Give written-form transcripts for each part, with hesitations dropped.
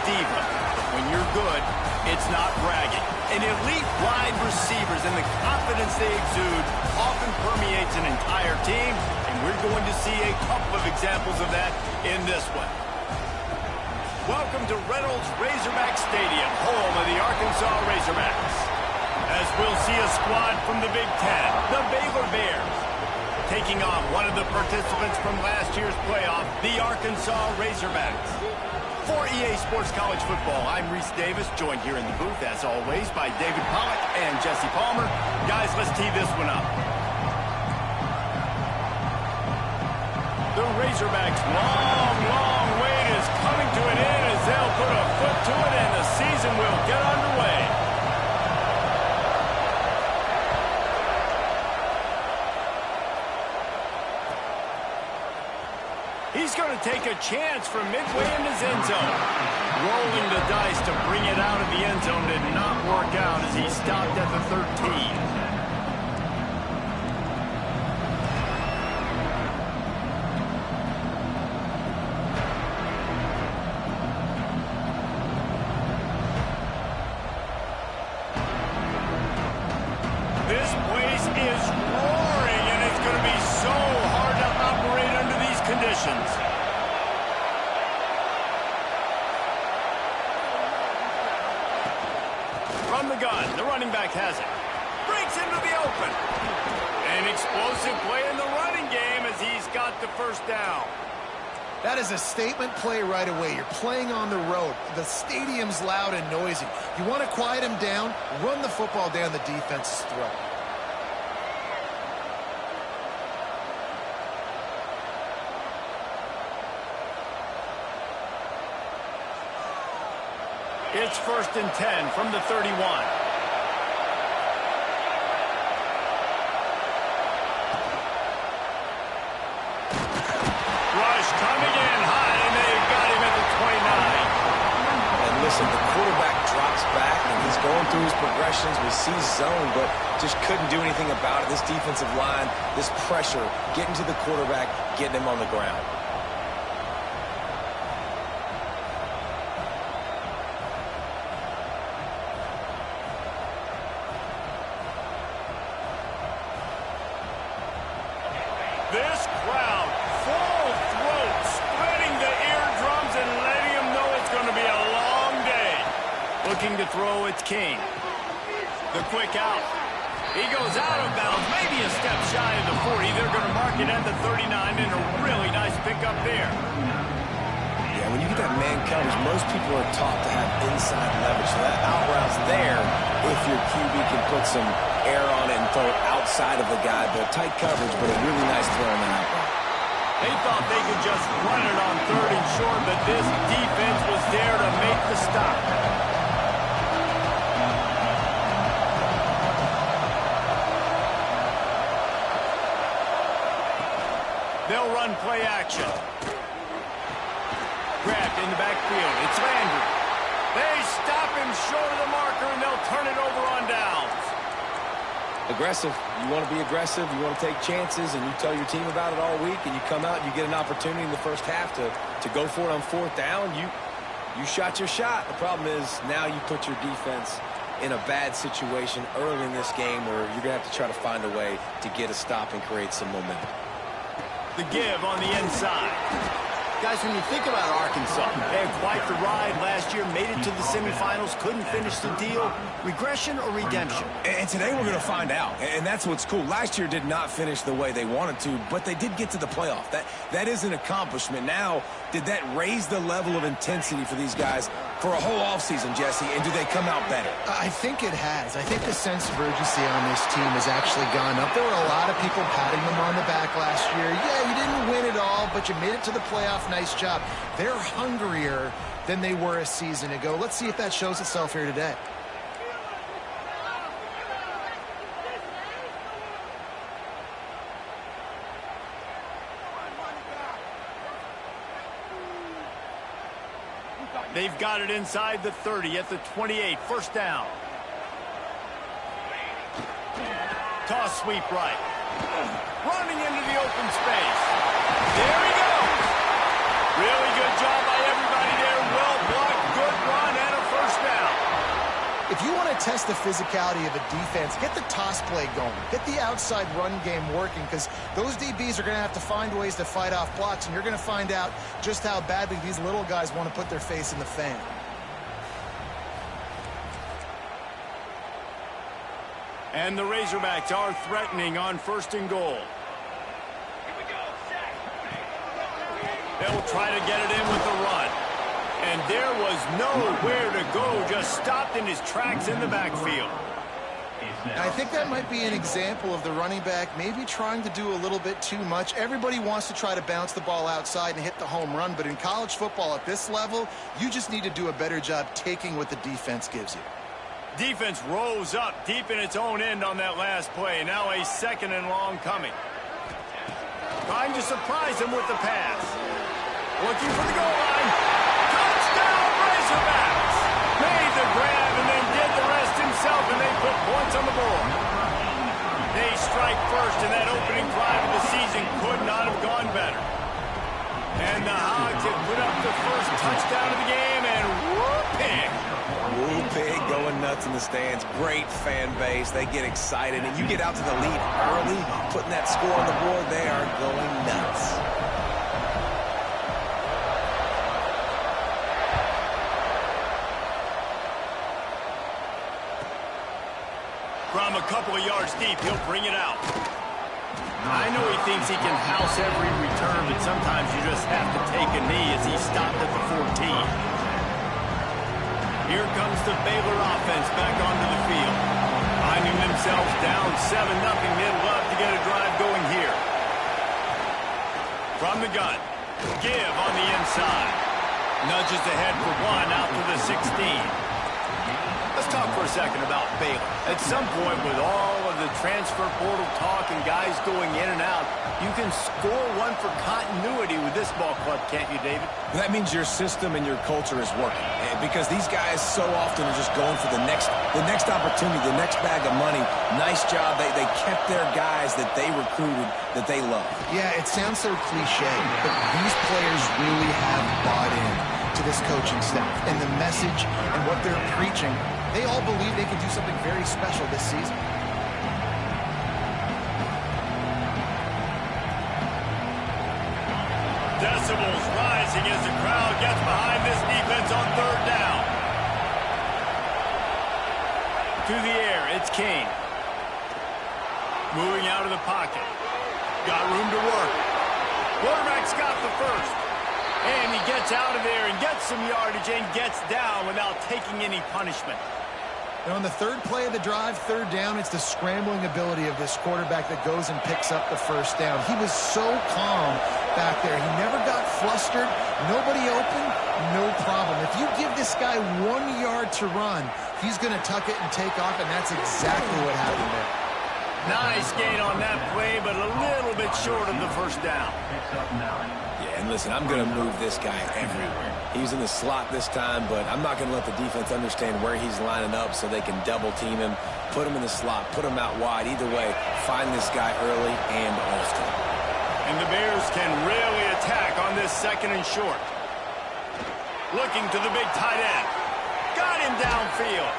diva. But when you're good, it's not bragging. And elite wide receivers and the confidence they exude often permeates an entire team, and we're going to see a couple of examples of that in this one. Welcome to Reynolds Razorback Stadium, home of the Arkansas Razorbacks. As we'll see a squad from the Big Ten, the Baylor Bears, taking on one of the participants from last year's playoff, the Arkansas Razorbacks. For EA Sports College Football, I'm Reese Davis, joined here in the booth, as always, by David Pollack and Jesse Palmer. Guys, let's tee this one up. The Razorbacks' long wait is coming to an end as they'll put a foot to it and the season will get underway. He's going to take a chance from midway in his end zone. Rolling the dice to bring it out of the end zone did not work out as he stopped at the 13. This place is roaring, and it's going to be so hard to operate under these conditions. From the gun, the running back has it. Breaks into the open. An explosive play in the running game as he's got the first down. That is a statement play right away. You're playing on the road. The stadium's loud and noisy. You want to quiet him down, run the football down the defense's throat. It's 1st and 10 from the 31. Rush coming in high, and they've got him at the 29. And listen, the quarterback drops back, and he's going through his progressions. We see zone, but just couldn't do anything about it. This defensive line, this pressure, getting to the quarterback, getting him on the ground. This crowd, full throat, spreading the eardrums and letting them know it's going to be a long day. Looking to throw, it's King. The quick out. He goes out of bounds, maybe a step shy of the 40. They're going to mark it at the 39, and a really nice pickup there. Yeah, when you get that man coverage, most people are taught to have inside leverage. So that out route's there if your QB can put some air on it and throw it outside of the guy. But tight coverage, but a really nice throw on that out route. They thought they could just run it on 3rd and short, but this defense was there to make the stop. They'll run play action. Grabbed in the backfield. It's Landry. They stop him short of the marker, and they'll turn it over on downs. Aggressive. You want to be aggressive. You want to take chances, and you tell your team about it all week, and you come out and you get an opportunity in the first half to go for it on 4th down. You shot your shot. The problem is now you put your defense in a bad situation early in this game where you're going to have to try to find a way to get a stop and create some momentum. The give on the inside. Guys, when you think about Arkansas, they had quite the ride last year, made it to the semifinals, couldn't finish the deal. Regression or redemption? And today we're going to find out, and that's what's cool. Last year did not finish the way they wanted to, but they did get to the playoff. That is an accomplishment. Now, did that raise the level of intensity for these guys for a whole offseason, Jesse, and do they come out better? I think it has. I think the sense of urgency on this team has actually gone up. There were a lot of people patting them on the back last year. Yeah, you didn't win it all, but you made it to the playoff. Nice job. They're hungrier than they were a season ago. Let's see if that shows itself here today. They've got it inside the 30 at the 28. 1st down. Toss sweep right. Running into the open space. There he goes. Really good job by everybody there. Well blocked. Good test the physicality of a defense. Get the toss play going. Get the outside run game working, because those DBs are going to have to find ways to fight off blocks, and you're going to find out just how badly these little guys want to put their face in the fan. And the Razorbacks are threatening on 1st and goal. They'll try to get it in with the run. And there was nowhere to go, just stopped in his tracks in the backfield. I think that might be an example of the running back maybe trying to do a little bit too much. Everybody wants to try to bounce the ball outside and hit the home run, but in college football at this level, you just need to do a better job taking what the defense gives you. Defense rose up deep in its own end on that last play. Now a 2nd and long coming. Trying to surprise him with the pass. Looking for the goal line. Touchdown, Razorbacks! Made the grab and then did the rest himself, and they put points on the board. They strike first, and that opening drive of the season could not have gone better. And the Hogs have put up the first touchdown of the game, and whoop-pig. Woo-pig going nuts in the stands. Great fan base. They get excited, and you get out to the lead early, putting that score on the board. They are going nuts. From a couple of yards deep, he'll bring it out. I know he thinks he can house every return, but sometimes you just have to take a knee as he stopped at the 14. Here comes the Baylor offense back onto the field. Finding themselves down 7-0, they'd love to get a drive going here. From the gun, give on the inside. Nudges ahead for one out to the 16. Let's talk for a second about Baylor. At some point, with all of the transfer portal talk and guys going in and out, you can score one for continuity with this ball club, can't you, David? That means your system and your culture is working, because these guys so often are just going for the next opportunity, the next bag of money. Nice job. They kept their guys that they recruited, that they love. Yeah, it sounds so cliche, but these players really have bought in to this coaching staff and the message and what they're preaching. They all believe they can do something very special this season. Decibels rising as the crowd gets behind this defense on 3rd down. To the air, it's Kane. Moving out of the pocket. Got room to work. Quarterback's got the first. And he gets out of there and gets some yardage and gets down without taking any punishment. And on the 3rd play of the drive, 3rd down, it's the scrambling ability of this quarterback that goes and picks up the 1st down. He was so calm back there. He never got flustered. Nobody open, no problem. If you give this guy 1 yard to run, he's going to tuck it and take off, and that's exactly what happened there. Nice gain on that play, but a little bit short of the 1st down. Yeah, and listen, I'm going to move this guy everywhere. He's in the slot this time, but I'm not going to let the defense understand where he's lining up so they can double team him, put him in the slot, put him out wide. Either way, find this guy early and often. And the Bears can really attack on this 2nd and short. Looking to the big tight end. Got him downfield.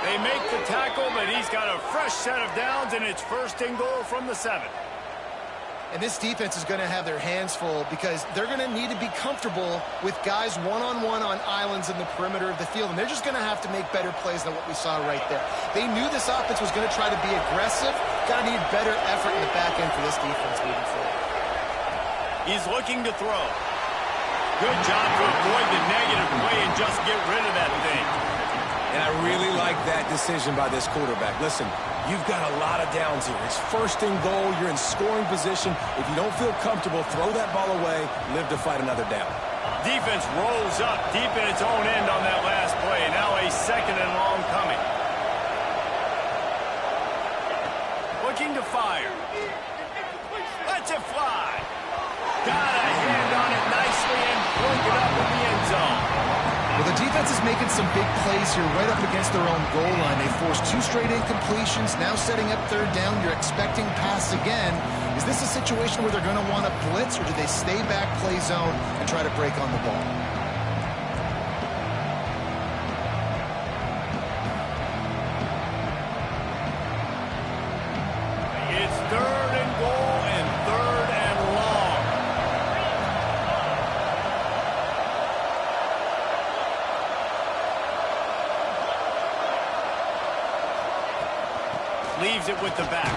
They make the tackle, but he's got a fresh set of downs, and it's 1st and goal from the 7. And this defense is going to have their hands full because they're going to need to be comfortable with guys one-on-one on islands in the perimeter of the field. And they're just going to have to make better plays than what we saw right there. They knew this offense was going to try to be aggressive. Got to need better effort in the back end for this defense moving forward. He's looking to throw. Good job to avoid the negative play and just get rid of that thing. And I really like that decision by this quarterback. Listen, you've got a lot of downs here. It's 1st and goal. You're in scoring position. If you don't feel comfortable, throw that ball away. Live to fight another down. Defense rolls up deep in its own end on that last play. Now a 2nd and long coming. Looking to fire. Lets it fly. Got a hand on it nicely and broke it up in the end zone. Well, the defense is making some big plays here right up against their own goal line. They forced 2 straight incompletions, now setting up 3rd down. You're expecting pass again. Is this a situation where they're going to want to blitz, or do they stay back, play zone, and try to break on the ball? Leaves it with the back.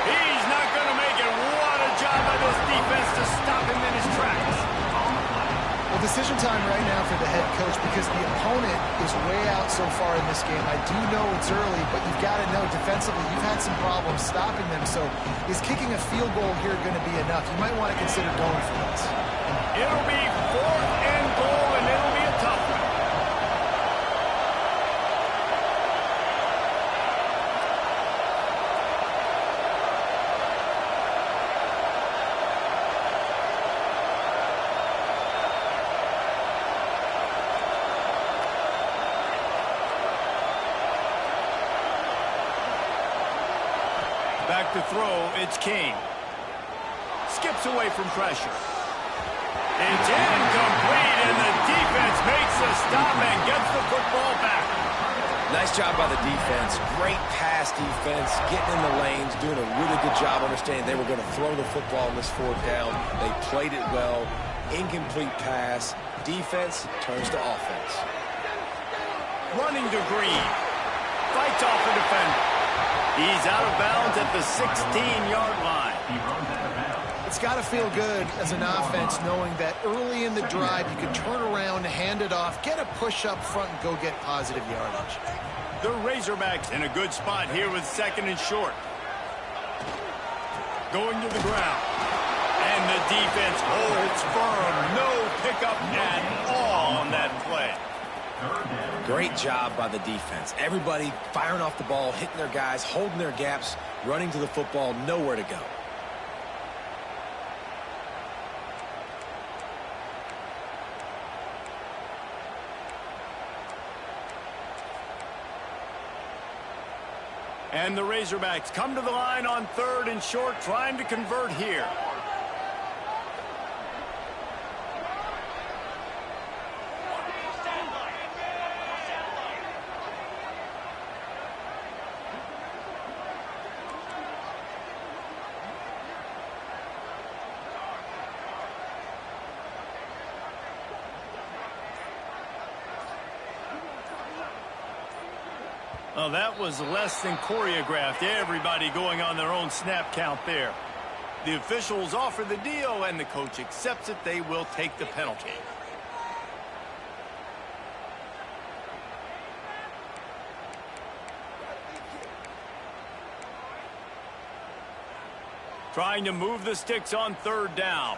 He's not going to make it. What a job by this defense to stop him in his tracks. Well, decision time right now for the head coach because the opponent is way out so far in this game. I do know it's early, but you've got to know defensively you've had some problems stopping them. So is kicking a field goal here going to be enough? You might want to consider going for this. It'll be 4th and goal, and it'll be a tough one. Back to throw, it's King. Skips away from pressure. It's incomplete, and the defense makes a stop and gets the football back. Nice job by the defense. Great pass defense, getting in the lanes, doing a really good job understanding they were going to throw the football on this 4th down. They played it well. Incomplete pass. Defense turns to offense. Running to Green. Fights off a defender. He's out of bounds at the 16-yard line. It's got to feel good as an offense knowing that early in the drive you can turn around, hand it off, get a push up front, and go get positive yardage. The Razorbacks in a good spot here with 2nd and short. Going to the ground. And the defense holds firm. No pickup at all on that play. Great job by the defense. Everybody firing off the ball, hitting their guys, holding their gaps, running to the football, nowhere to go. And the Razorbacks come to the line on 3rd and short, trying to convert here. Well, that was less than choreographed. Everybody going on their own snap count there. The officials offer the deal, and the coach accepts it. They will take the penalty. Trying to move the sticks on 3rd down.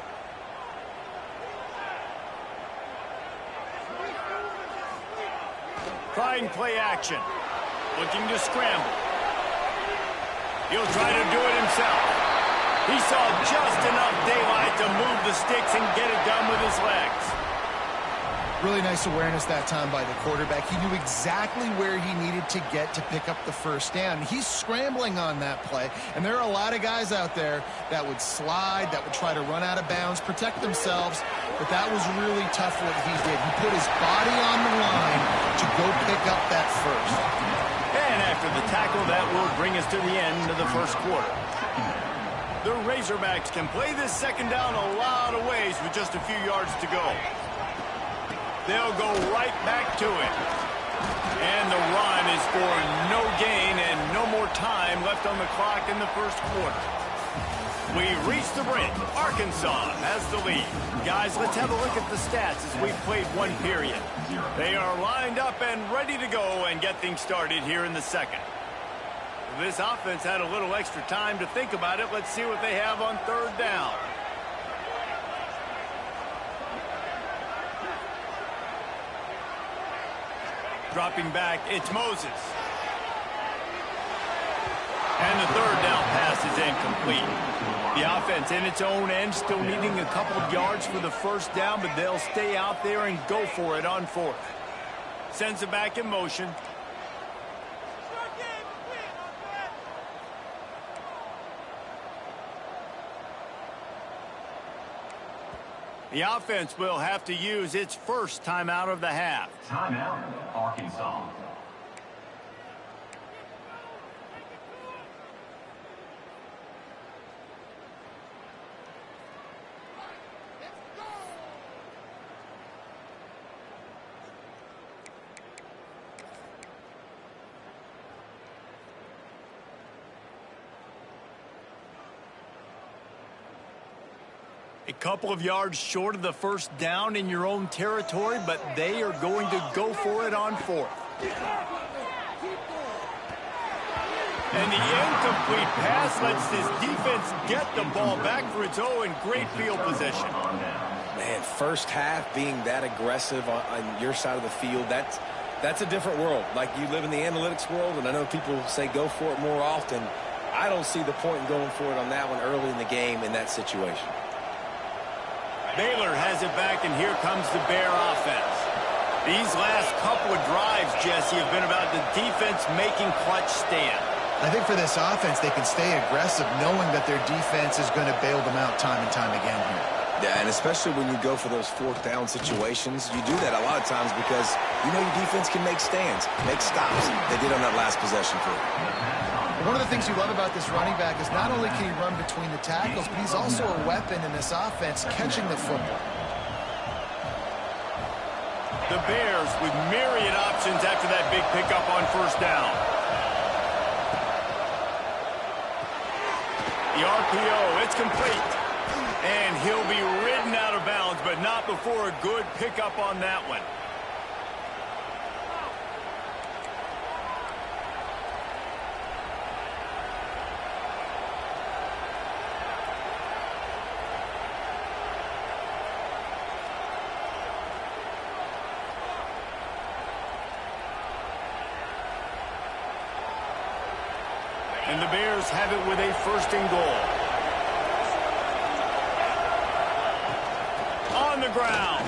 Trying play action. Looking to scramble. He'll try to do it himself. He saw just enough daylight to move the sticks and get it done with his legs. Really nice awareness that time by the quarterback. He knew exactly where he needed to get to pick up the 1st down. He's scrambling on that play, and there are a lot of guys out there that would slide, that would try to run out of bounds, protect themselves, but that was really tough what he did. He put his body on the line to go pick up that 1st. And after the tackle, that will bring us to the end of the 1st quarter. The Razorbacks can play this 2nd down a lot of ways with just a few yards to go. They'll go right back to it. And the run is for no gain and no more time left on the clock in the 1st quarter. We reach the brink. Arkansas has the lead. Guys, let's have a look at the stats as we've played 1 period. They are lined up and ready to go and get things started here in the 2nd. This offense had a little extra time to think about it. Let's see what they have on 3rd down. Dropping back, it's Moses. And the 3rd down pass is incomplete. The offense in its own end still needing a couple of yards for the 1st down, but they'll stay out there and go for it on 4th. Sends it back in motion. The offense will have to use its 1st timeout of the half. Timeout, Arkansas. A couple of yards short of the first down in your own territory, but they are going to go for it on fourth. And the incomplete pass lets this defense get the ball back for its own great field position. Man, first half being that aggressive on your side of the field, that's a different world. Like, you live in the analytics world, and I know people say go for it more often. I don't see the point in going for it on that one early in the game in that situation. Baylor has it back, and here comes the Bear offense. These last couple of drives, Jesse, have been about the defense making clutch stand. I think for this offense, they can stay aggressive knowing that their defense is going to bail them out time and time again here. Yeah, and especially when you go for those fourth down situations, you do that a lot of times because you know your defense can make stands, make stops. They did on that last possession for you. One of the things you love about this running back is not only can he run between the tackles, but he's also a weapon in this offense catching the football. The Bears with myriad options after that big pickup on first down. The RPO, it's complete. And he'll be ridden out of bounds, but not before a good pickup on that one. And the Bears have it with a first and goal. On the ground.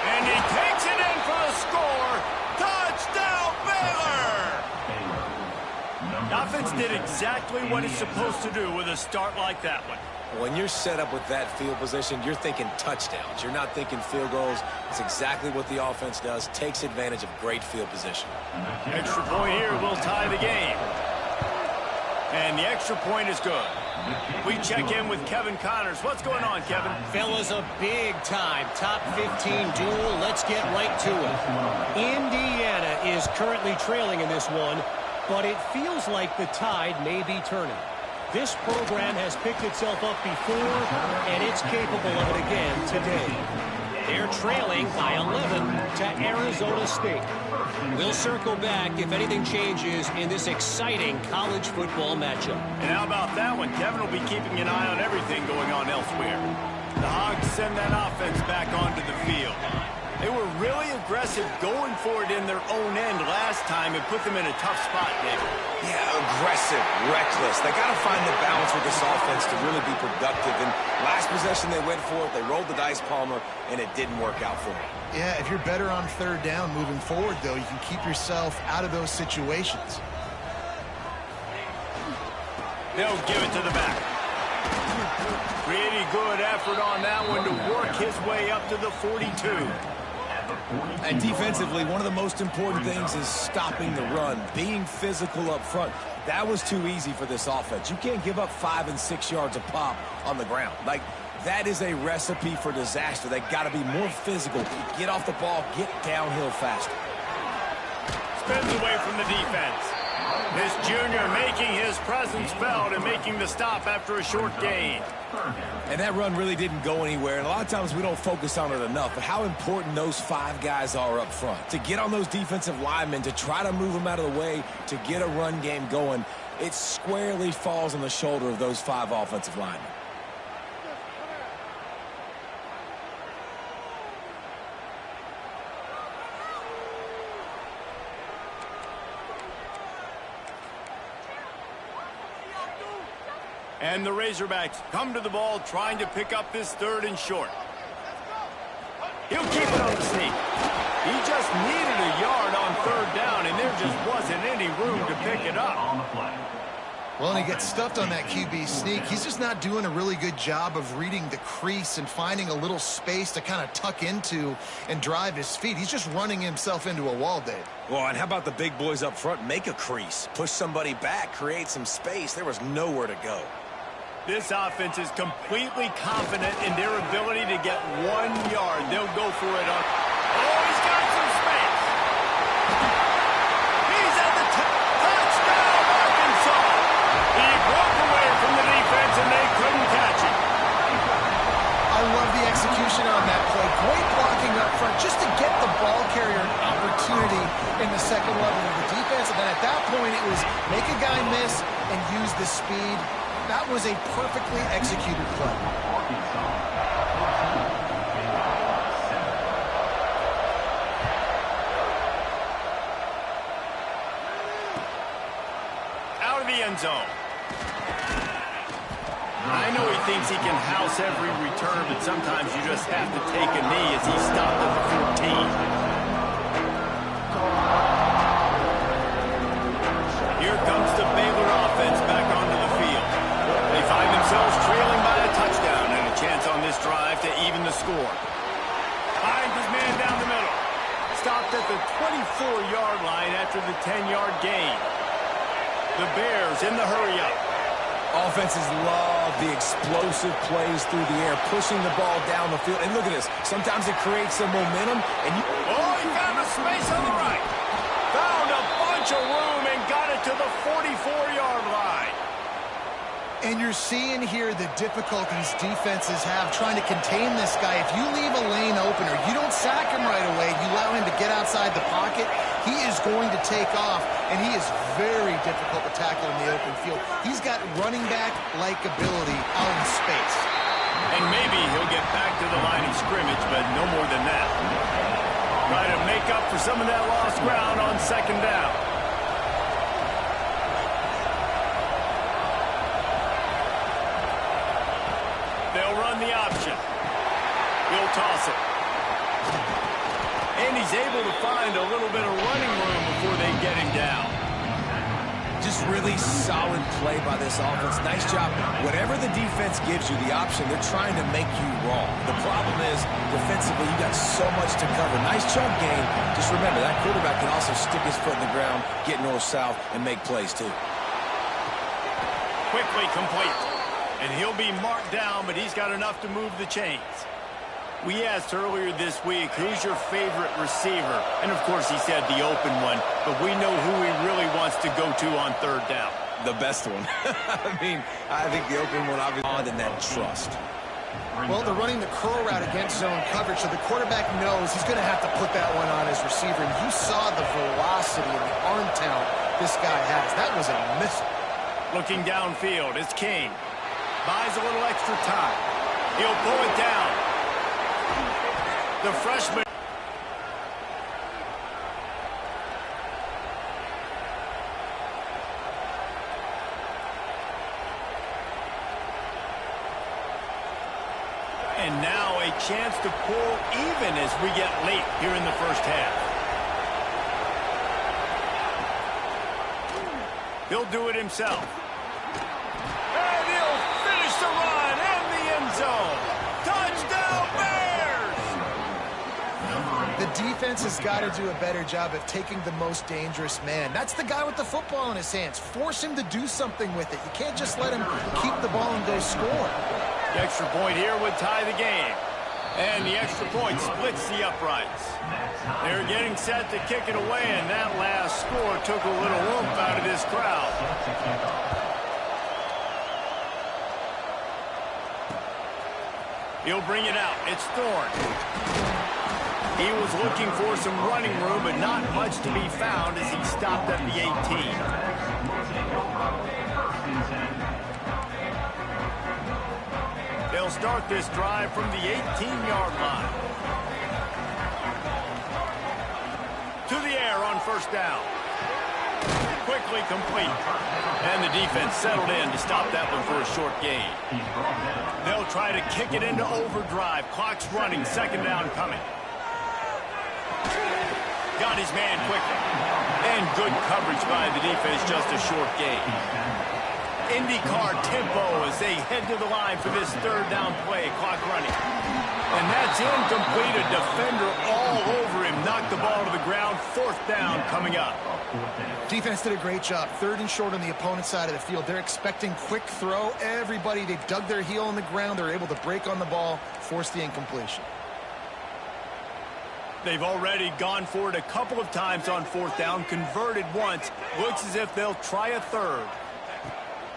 And he takes it in for a score. Touchdown, Baylor! The offense did exactly what it's supposed to do with a start like that one. When you're set up with that field position, you're thinking touchdowns. You're not thinking field goals. It's exactly what the offense does. Takes advantage of great field position. Extra point here will tie the game. And the extra point is good. We check in with Kevin Connors. What's going on, Kevin? Fellas, a big-time top 15 duel. Let's get right to it. Indiana is currently trailing in this one, but it feels like the tide may be turning. This program has picked itself up before, and it's capable of it again today. They're trailing by 11 to Arizona State. We'll circle back if anything changes in this exciting college football matchup. And how about that one? Kevin will be keeping an eye on everything going on elsewhere. The Hogs send that offense back onto the field. They were really aggressive going for it in their own end last time and put them in a tough spot, David. Yeah, aggressive, reckless. They got to find the balance with this offense to really be productive. And last possession they went for it, they rolled the dice, Palmer, and it didn't work out for them. Yeah, if you're better on third down moving forward, though, you can keep yourself out of those situations. They'll give it to the back. Pretty good effort on that one to work his way up to the 42. And defensively, one of the most important things is stopping the run, being physical up front. That was too easy for this offense. You can't give up 5 and 6 yards a pop on the ground. Like, that is a recipe for disaster. They got to be more physical. Get off the ball, get downhill faster. Spins away from the defense. This junior making his presence felt and making the stop after a short gain. And that run really didn't go anywhere. And a lot of times we don't focus on it enough. But how important those 5 guys are up front. To get on those defensive linemen, to try to move them out of the way, to get a run game going, it squarely falls on the shoulder of those 5 offensive linemen. And the Razorbacks come to the ball trying to pick up this third and short. He'll keep it on the sneak. He just needed a yard on third down, and there just wasn't any room to pick it up. Well, and he gets stuffed on that QB sneak. He's just not doing a really good job of reading the crease and finding a little space to kind of tuck into and drive his feet. He's just running himself into a wall, Dave. Well, and how about the big boys up front? Make a crease. Push somebody back. Create some space. There was nowhere to go. This offense is completely confident in their ability to get 1 yard. They'll go for it on. Oh, he's got some space. He's at the touchdown, Arkansas. He broke away from the defense, and they couldn't catch him. I second level of the defense, and then at that point it was make a guy miss and use the speed. That was a perfectly executed play. Out of the end zone. I know he thinks he can house every return, but sometimes you just have to take a knee as he stopped at the 14. Here comes the Baylor offense back onto the field. They find themselves trailing by a touchdown and a chance on this drive to even the score. Finds his man down the middle. Stopped at the 24-yard line after the 10-yard gain. The Bears in the hurry-up. Offenses love the explosive plays through the air, pushing the ball down the field. And look at this. Sometimes it creates some momentum. And oh, he found a space on the right. Found a bunch of room and got it to the 44-yard line. And you're seeing here the difficulties defenses have trying to contain this guy. If you leave a lane open or you don't sack him right away, you allow him to get outside the pocket, he is going to take off, and he is very difficult to tackle in the open field. He's got running back-like ability out in space. And maybe he'll get back to the line of scrimmage, but no more than that. Try to make up for some of that lost ground on second down. They'll run the option. He'll toss it. And he's able to find a little bit of running room before they get him down. just really solid play by this offense. Nice job. Whatever the defense gives you, the option, they're trying to make you wrong. The problem is, defensively, you got so much to cover. Nice chunk game. Just remember, that quarterback can also stick his foot in the ground, get north-south, and make plays, too. Quickly complete. And he'll be marked down, but he's got enough to move the chains. We asked earlier this week, who's your favorite receiver? And, of course, he said the open one, but we know who he really wants to go to on third down. The best one. I think the open one, obviously, and that trust. Well, they're running the curl route against zone coverage, so the quarterback knows he's going to have to put that one on his receiver. And you saw the velocity and the arm talent this guy has. That was a missile. Looking downfield, it's King. Buys a little extra time. He'll pull it down. The freshman. And now a chance to pull even as we get late here in the first half. He'll do it himself. And he'll finish the run in the end zone. Touchdown, Bears! The defense has got to do a better job of taking the most dangerous man. That's the guy with the football in his hands. Force him to do something with it. You can't just let him keep the ball and go score. The extra point here would tie the game. And the extra point splits the uprights. They're getting set to kick it away, and that last score took a little oomph out of this crowd. He'll bring it out. It's Thorne. He was looking for some running room, but not much to be found as he stopped at the 18. They'll start this drive from the 18-yard line. To the air on first down. Quickly complete. And the defense settled in to stop that one for a short gain. They'll try to kick it into overdrive. Clock's running. Second down coming. Got his man quickly. And good coverage by the defense. Just a short gain. IndyCar tempo as they head to the line for this third down play. Clock running. And that's incomplete. A defender all over him. Knocked the ball to the ground. Fourth down coming up. Defense did a great job. Third and short on the opponent's side of the field. They're expecting quick throw. Everybody, they dug their heel in the ground. They're able to break on the ball, force the incompletion. They've already gone for it a couple of times on fourth down. Converted once. Looks as if they'll try a third.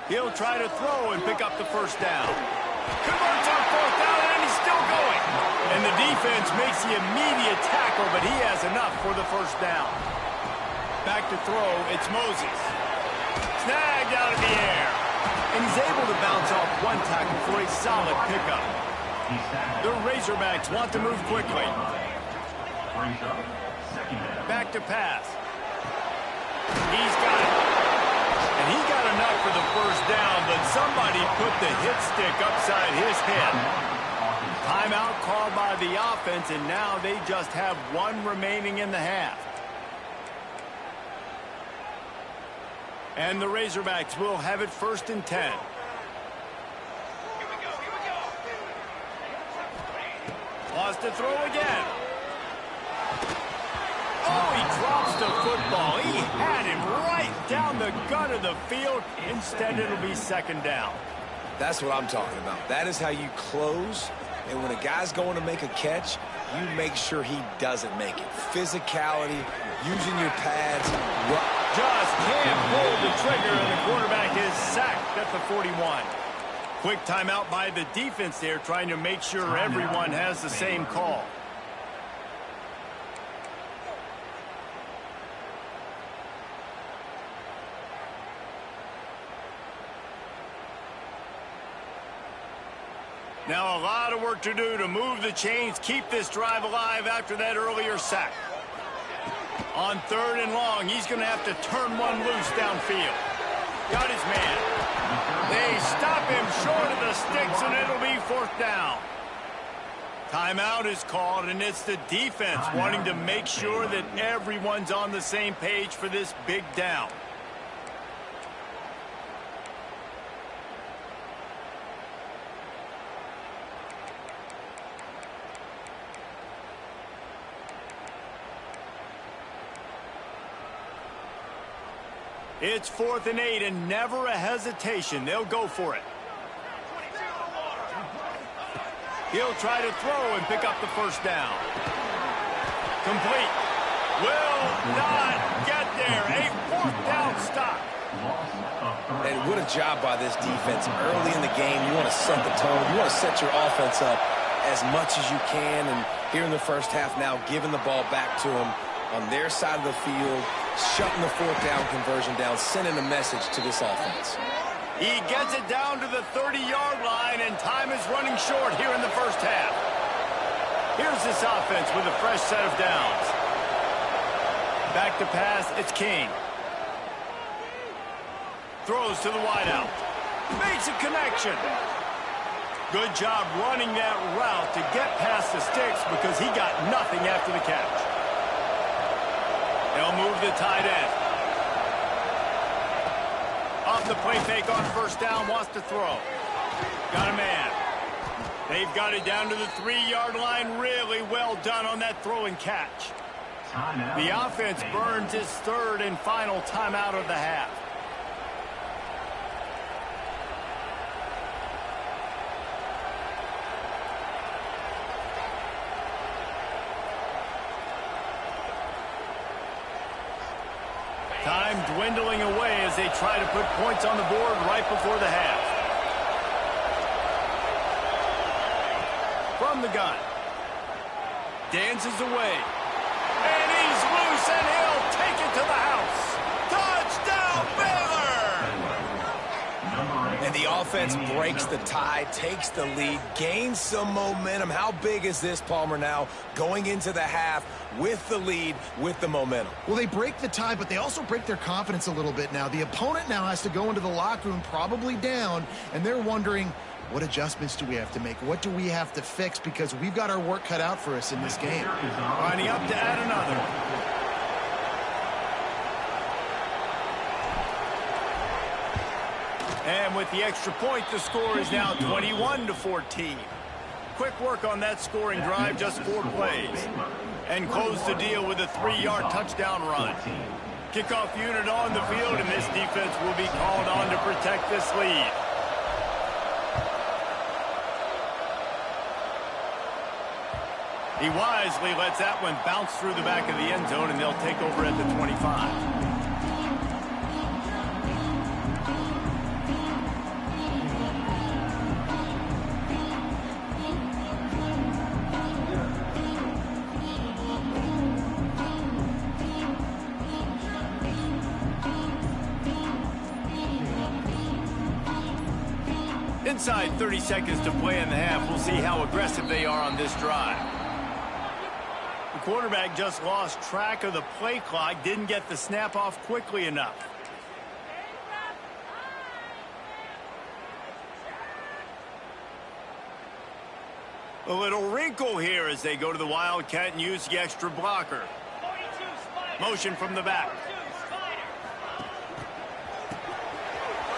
He'll try to throw and pick up the first down. Converts on fourth down, and he's still going. And the defense makes the immediate tackle, but he has enough for the first down. Back to throw, it's Moses. Snagged out of the air. And he's able to bounce off one tackle for a solid pickup. The Razorbacks want to move quickly. Back to pass. He's got it. And he got enough for the first down, but somebody put the hit stick upside his head. Timeout called by the offense, and now they just have one remaining in the half. And the Razorbacks will have it 1st and 10. Lost to throw again. Oh, he drops the football. He had him right down the gut of the field. Instead, it'll be 2nd down. That's what I'm talking about. That is how you close. And when a guy's going to make a catch, you make sure he doesn't make it. Physicality, using your pads. Just can't pull the trigger, and the quarterback is sacked at the 41. Quick timeout by the defense there, trying to make sure everyone has the same call. Now a lot of work to do to move the chains, keep this drive alive after that earlier sack. On 3rd and long, he's going to have to turn one loose downfield. Got his man. They stop him short of the sticks, and it'll be 4th down. Timeout is called, and it's the defense wanting to make sure that everyone's on the same page for this big down. It's 4th and 8, and never a hesitation. They'll go for it. He'll try to throw and pick up the 1st down. Complete. Will not get there. A 4th down stop. And what a job by this defense. Early in the game, you want to set the tone. You want to set your offense up as much as you can. And here in the first half now, giving the ball back to them on their side of the field, shutting the 4th down conversion down, sending a message to this offense. He gets it down to the 30-yard line, and time is running short here in the first half. Here's this offense with a fresh set of downs. Back to pass, it's King. Throws to the wideout. Makes a connection. Good job running that route to get past the sticks because he got nothing after the catch. They'll move the tight end. Off the play fake on 1st down, wants to throw. Got a man. They've got it down to the 3-yard line. Really well done on that throw and catch. The offense burns its 3rd and final timeout of the half. Time dwindling away as they try to put points on the board right before the half. From the gun. Dances away. And he's loose, and he'll take it to the house. Touchdown, Baylor! And the offense breaks the tie, takes the lead, gains some momentum. How big is this, Palmer, now going into the half with the lead, with the momentum? Well, they break the tie, but they also break their confidence a little bit now. The opponent now has to go into the locker room probably down, and they're wondering, what adjustments do we have to make? What do we have to fix? Because we've got our work cut out for us in this game. Lining up to add another. And with the extra point, the score is now 21-14. Quick work on that scoring drive, just 4 plays. And close the deal with a 3-yard touchdown run. Kickoff unit on the field, and this defense will be called on to protect this lead. He wisely lets that one bounce through the back of the end zone, and they'll take over at the 25. Inside 30 seconds to play in the half. We'll see how aggressive they are on this drive. The quarterback just lost track of the play clock, didn't get the snap off quickly enough. A little wrinkle here as they go to the Wildcat and use the extra blocker. Motion from the back.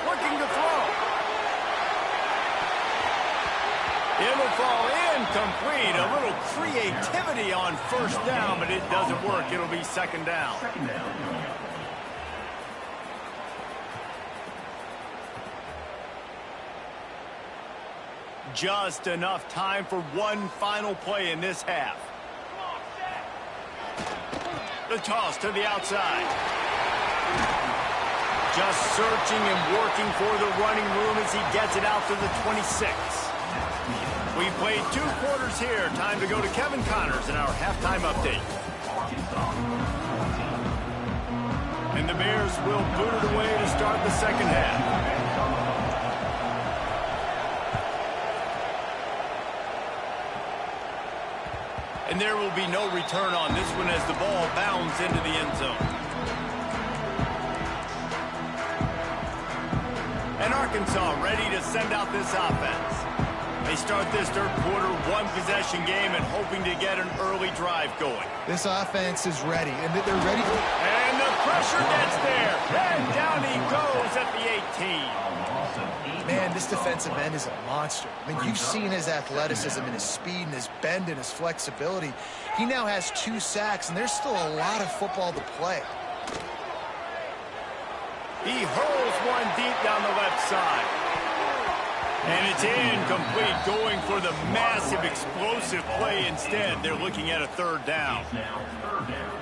Looking to throw. It'll fall incomplete. A little creativity on first down, but it doesn't work. It'll be second down. Just enough time for one final play in this half. The toss to the outside. Just searching and working for the running room as he gets it out to the 26. We played 2 quarters here. Time to go to Kevin Connors in our halftime update. And the Bears will boot it away to start the second half. And there will be no return on this one as the ball bounds into the end zone. And Arkansas ready to send out this offense. They start this third quarter one-possession game and hoping to get an early drive going. This offense is ready, and they're ready. And the pressure gets there. And down he goes at the 18. Man, this defensive end is a monster. I mean, you've seen his athleticism and his speed and his bend and his flexibility. He now has 2 sacks, and there's still a lot of football to play. He hurls one deep down the left side. And it's incomplete, going for the massive explosive play instead. They're looking at a third down.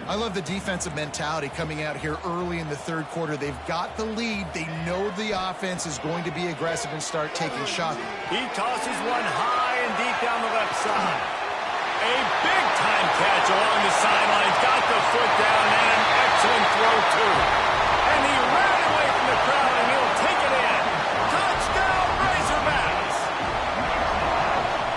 I love the defensive mentality coming out here early in the third quarter. They've got the lead. They know the offense is going to be aggressive and start taking shots. He tosses one high and deep down the left side. A big-time catch along the sidelines. Got the foot down and an excellent throw, too. And he ran away from the crowd, and he'll take it in. Touchdown, Razorbacks!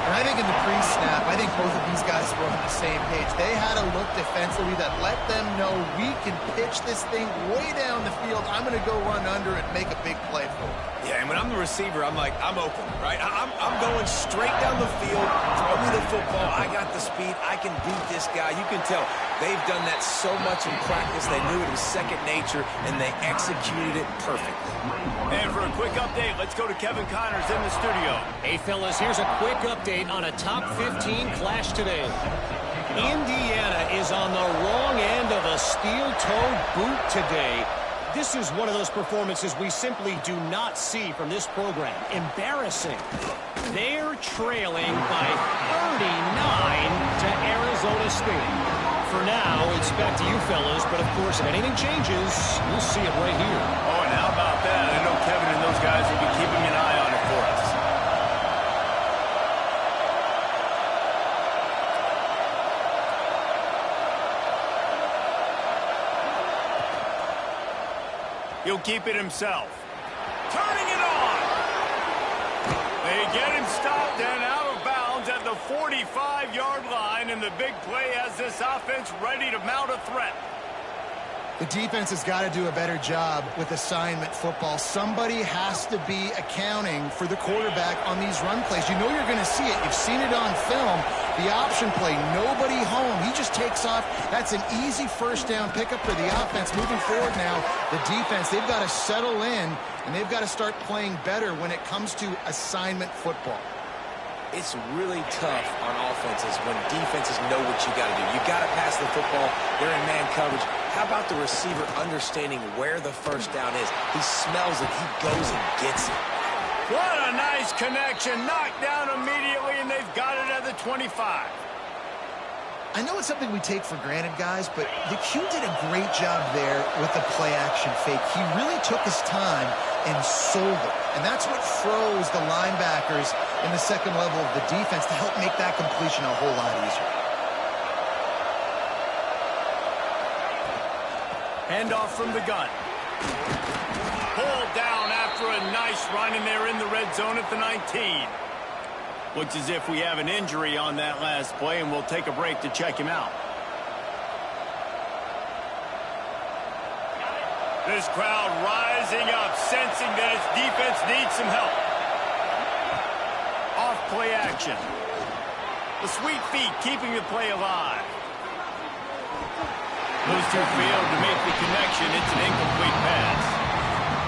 And I think in the pre-snap, I think both of these guys were on the same page. They had a look defensively that let them know we can pitch this thing way down the field. I'm going to go run under and make a big play for it. Yeah, and when I'm the receiver, I'm like, I'm open, right? I'm going straight down the field. Throw me the football. I got the speed. I can beat this guy. You can tell they've done that so much in practice. They knew it was second nature, and they executed it perfectly. And for a quick update, let's go to Kevin Connors in the studio. Hey, fellas, here's a quick update on a top 15 clash today. Indiana is on the wrong end of a steel-toed boot today. This is one of those performances we simply do not see from this program. Embarrassing. They're trailing by 39 to Arizona State. For now, it's back to you fellas, but of course, if anything changes, we'll see it right here. Oh, and how about that? I know Kevin and those guys will be keeping an eye on it for us. He'll keep it himself. Turning it on. They get him stopped and out of bounds at the 45-yard line, and the big play has this offense ready to mount a threat. The defense has got to do a better job with assignment football. Somebody has to be accounting for the quarterback on these run plays. You know you're going to see it. You've seen it on film. The option play, nobody home. He just takes off. That's an easy first down pickup for the offense. Moving forward now, the defense, they've got to settle in, and they've got to start playing better when it comes to assignment football. It's really tough on offenses when defenses know what you got to do. You got to pass the football. They're in man coverage. How about the receiver understanding where the first down is? He smells it. He goes and gets it. What a nice connection. Knocked down immediately, and they've got it at the 25. I know it's something we take for granted, guys, but the Q did a great job there with the play-action fake. He really took his time and sold it. And that's what froze the linebackers in the second level of the defense to help make that completion a whole lot easier. Handoff from the gun. Pulled down after a nice run, and they're in the red zone at the 19. Looks as if we have an injury on that last play, and we'll take a break to check him out. This crowd rising up, sensing that its defense needs some help. Off play action. The sweet feet keeping the play alive. Those two failed to make the connection. It's an incomplete pass.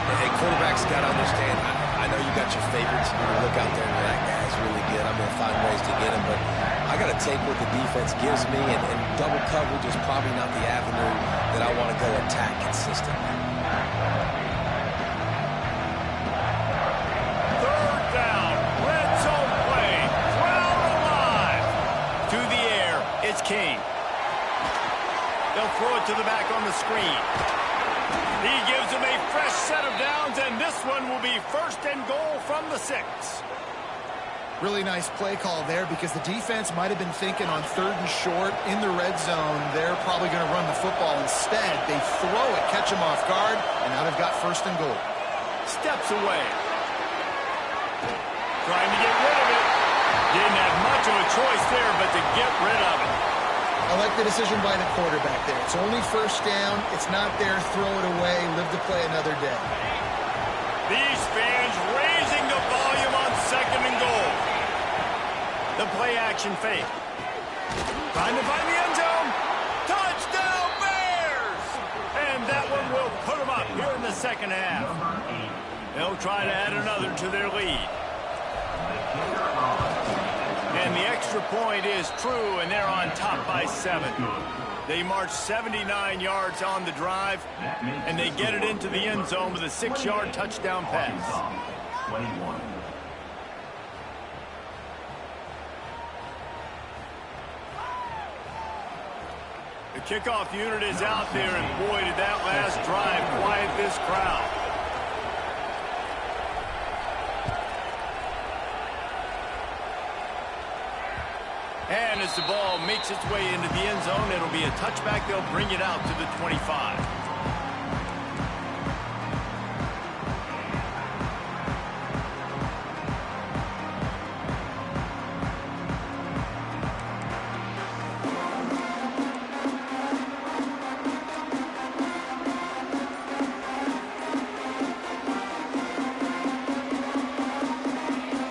Hey, quarterbacks got to understand. I know you got your favorites. You're going to look out there and that guy's really good. I'm going to find ways to get him, but I got to take what the defense gives me, and double coverage is probably not the avenue that I want to go attack consistently. Third down, red zone play, crowd alive. To the air, it's King. They'll throw it to the back on the screen. He gives them a fresh set of downs, and this one will be first and goal from the 6. Really nice play call there because the defense might have been thinking on 3rd and short in the red zone. They're probably going to run the football. Instead, they throw it, catch them off guard, and now they've got first and goal. Steps away. Trying to get rid of it. Didn't have much of a choice there, but to get rid of it. I like the decision by the quarterback there. It's only first down. It's not there. Throw it away. Live to play another day. These fans raising the volume on 2nd and goal. The play action fake. Trying to find the end zone. Touchdown Bears! And that one will put them up here in the second half. They'll try to add another to their lead. And the extra point is true, and they're on top by 7. They march 79 yards on the drive, and they get it into the end zone with a 6-yard touchdown pass. 21. The kickoff unit is out there, and boy, did that last drive quiet this crowd. And as the ball makes its way into the end zone, it'll be a touchback. They'll bring it out to the 25.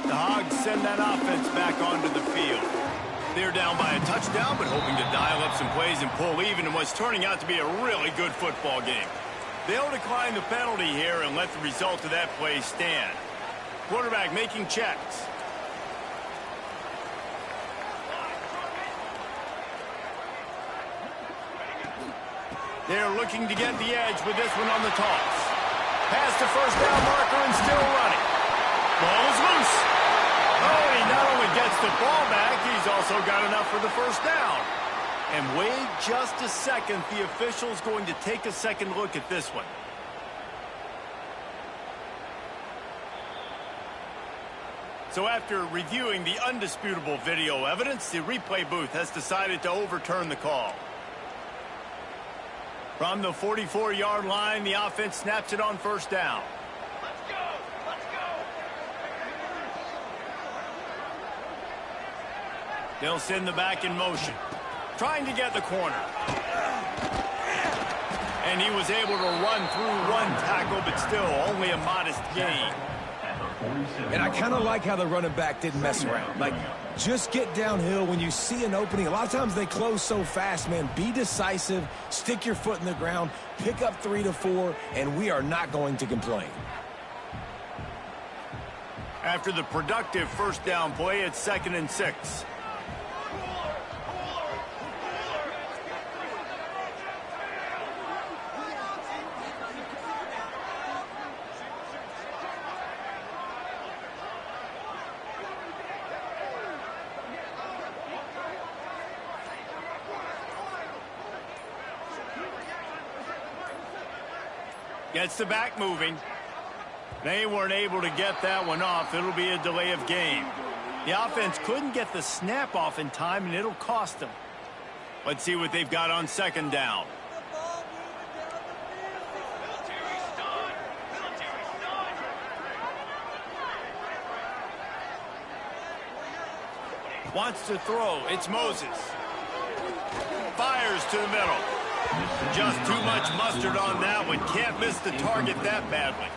The Hogs send that offense back onto the field. They're down by a touchdown, but hoping to dial up some plays and pull even in what's turning out to be a really good football game. They'll decline the penalty here and let the result of that play stand. Quarterback making checks. They're looking to get the edge with this one on the toss. Past the first down marker and still running. Ball is loose. Oh, he not only gets the ball back, he's also got enough for the first down. And wait just a second. The official's going to take a second look at this one. So after reviewing the undisputable video evidence, the replay booth has decided to overturn the call. From the 44-yard line, the offense snaps it on first down. They'll send the back in motion. Trying to get the corner. And he was able to run through one tackle, but still only a modest gain. And I kind of like how the running back didn't mess around. Like, just get downhill when you see an opening. A lot of times they close so fast, man. Be decisive, stick your foot in the ground, pick up 3 to 4, and we are not going to complain. After the productive first down play, it's 2nd and 6. Gets the back moving. They weren't able to get that one off. It'll be a delay of game. The offense couldn't get the snap off in time, and it'll cost them. Let's see what they've got on 2nd down. Wants to throw. It's Moses. Fires to the middle. Just too much mustard on that one. Can't miss the target that badly.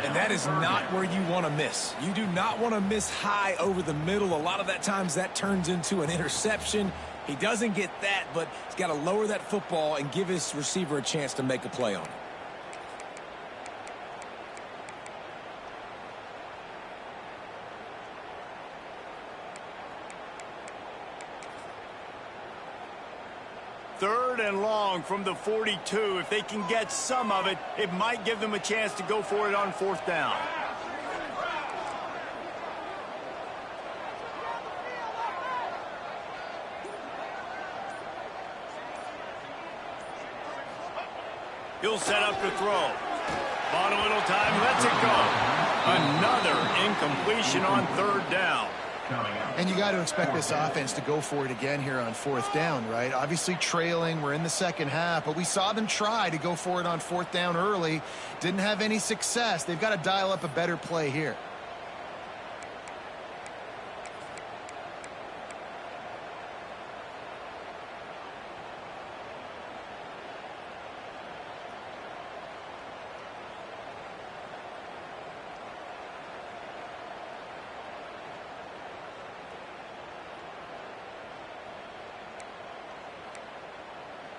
And that is not where you want to miss. You do not want to miss high over the middle. A lot of that times that turns into an interception. He doesn't get that, but he's got to lower that football and give his receiver a chance to make a play on it. Third and long from the 42. If they can get some of it, it might give them a chance to go for it on fourth down. He'll set up to throw. Bought a little time, lets it go. Another incompletion on third down. And you got to expect this offense to go for it again here on fourth down, right? Obviously trailing, we're in the second half, but we saw them try to go for it on fourth down early. Didn't have any success. They've got to dial up a better play here.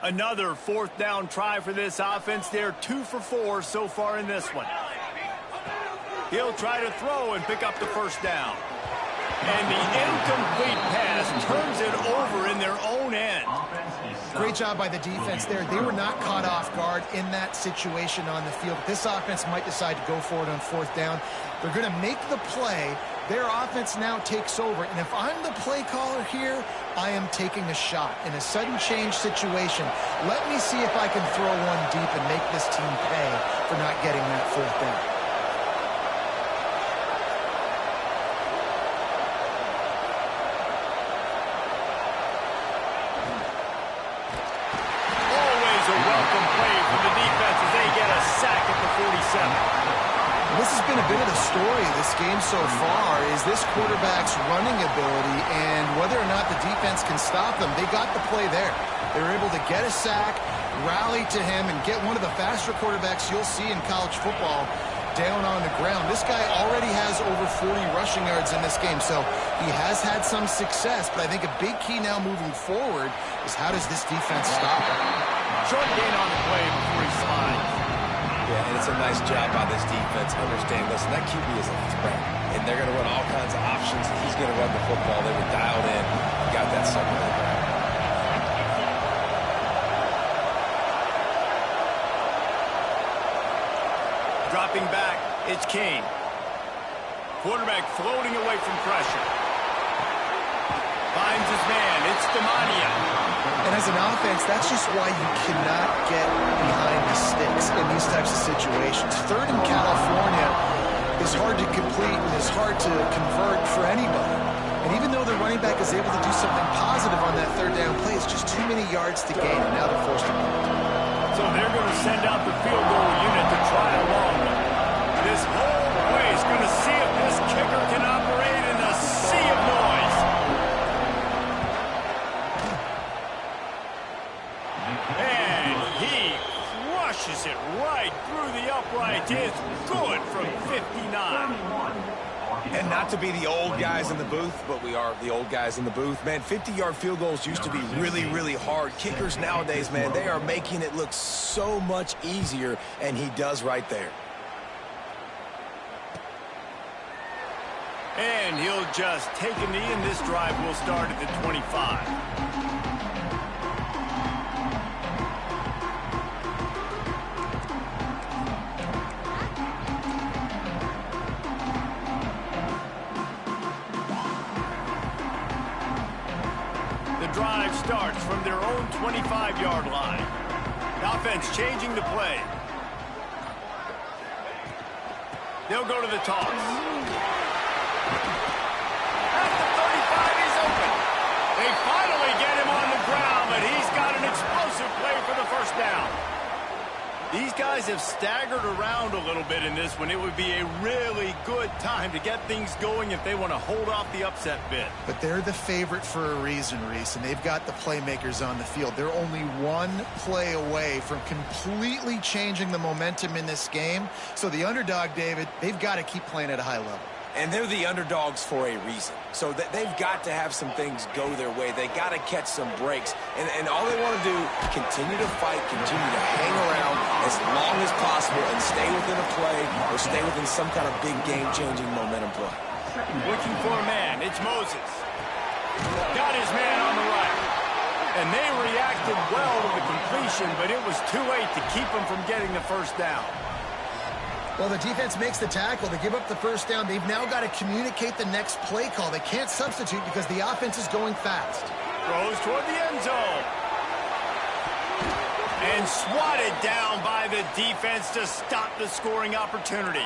Another fourth down try for this offense. They're 2 for 4 so far in this one. He'll try to throw and pick up the first down. And the incomplete pass turns it over in their own end. Great job by the defense there. They were not caught off guard in that situation on the field. This offense might decide to go for it on fourth down. They're going to make the play. Their offense now takes over. And if I'm the play caller here, I am taking a shot. In a sudden change situation, let me see if I can throw one deep and make this team pay for not getting that fourth down. This has been a bit of the story of this game so far, is this quarterback's running ability and whether or not the defense can stop them. They got the play there. They were able to get a sack, rally to him, and get one of the faster quarterbacks you'll see in college football down on the ground. This guy already has over 40 rushing yards in this game, so he has had some success, but I think a big key now moving forward is how does this defense stop him? Short gain on the play before he slides. Yeah, and it's a nice job by this defense. Understand, listen, that QB is a threat, and they're going to run all kinds of options. He's going to run the football. They were dialed in. Got that second down. Dropping back, it's Kane. Quarterback floating away from pressure. Finds his man, it's Demania. And as an offense, that's just why you cannot get behind the sticks in these types of situations. Third in California is hard to complete and is hard to convert for anybody. And even though the running back is able to do something positive on that third down play, it's just too many yards to gain, and now they're forced to punt. So they're going to send out the field goal unit to try a long one. This whole play is going to see if this kicker can operate in a sea of noise. And he crushes it right through the upright. It's good from 59. And not to be the old guys in the booth, but we are the old guys in the booth. Man, 50-yard field goals used to be really, really hard. Kickers nowadays, man, they are making it look so much easier, and he does right there. And he'll just take a knee, and this drive will start at the 25. Drive starts from their own 25-yard line. The offense changing the play. They'll go to the toss. At the 35, he's open. They finally get him on the ground, but he's got an explosive play for the first down. These guys have staggered around a little bit in this one. It would be a really good time to get things going if they want to hold off the upset bid. But they're the favorite for a reason, Reese, and they've got the playmakers on the field. They're only one play away from completely changing the momentum in this game. So the underdog, David, they've got to keep playing at a high level. And they're the underdogs for a reason. So they've got to have some things go their way. They got to catch some breaks. And all they want to do, continue to fight, continue to hang around as long as possible and stay within a play or stay within some kind of big game-changing momentum play. Looking for a man. It's Moses. Got his man on the right. And they reacted well to the completion, but it was too late to keep them from getting the first down. Well, the defense makes the tackle. They give up the first down. They've now got to communicate the next play call. They can't substitute because the offense is going fast. Throws toward the end zone. And swatted down by the defense to stop the scoring opportunity.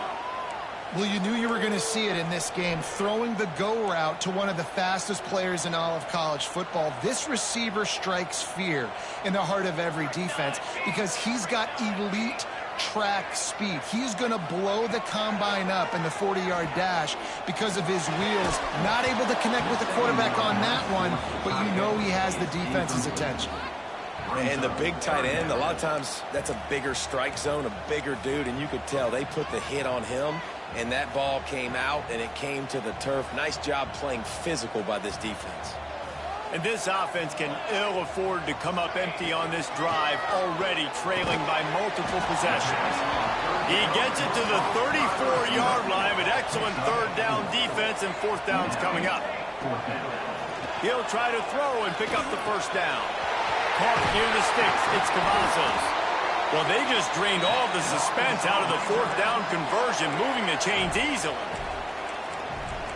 Well, you knew you were going to see it in this game, throwing the go route to one of the fastest players in all of college football. This receiver strikes fear in the heart of every defense because he's got elite track speed. He's going to blow the combine up in the 40-yard dash because of his wheels. Not able to connect with the quarterback on that one, but you know he has the defense's attention. And the big tight end, a lot of times that's a bigger strike zone, a bigger dude, and you could tell they put the hit on him, and that ball came out, and it came to the turf. Nice job playing physical by this defense. And this offense can ill afford to come up empty on this drive, already trailing by multiple possessions. He gets it to the 34-yard line with excellent third down defense, and fourth down's coming up. He'll try to throw and pick up the first down. Caught near the sticks. It's Cavazos. Well, they just drained all the suspense out of the fourth down conversion, moving the chains easily.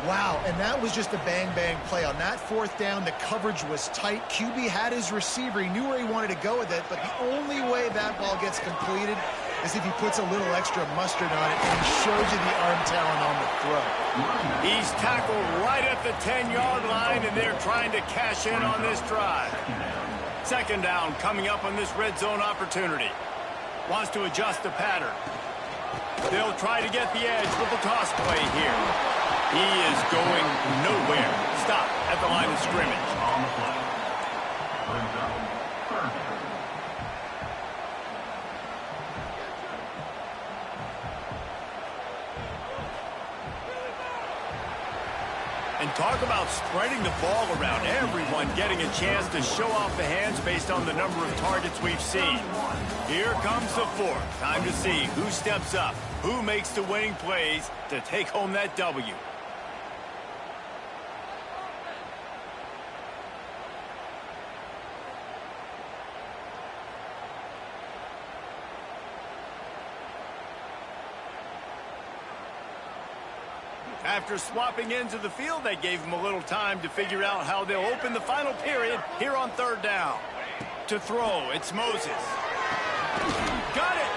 Wow, and that was just a bang-bang play. On that fourth down, the coverage was tight. QB had his receiver. He knew where he wanted to go with it, but the only way that ball gets completed is if he puts a little extra mustard on it, and he shows you the arm talent on the throw. He's tackled right at the 10-yard line, and they're trying to cash in on this drive. Second down coming up on this red zone opportunity. Wants to adjust the pattern. They'll try to get the edge with the toss play here. He is going nowhere. Stop at the line of scrimmage. On the play. Brings up third down. And talk about spreading the ball around. Everyone getting a chance to show off the hands based on the number of targets we've seen. Here comes the fourth. Time to see who steps up, who makes the winning plays to take home that W. After swapping into the field, they gave him a little time to figure out how they'll open the final period here on third down. To throw, it's Moses. Got it!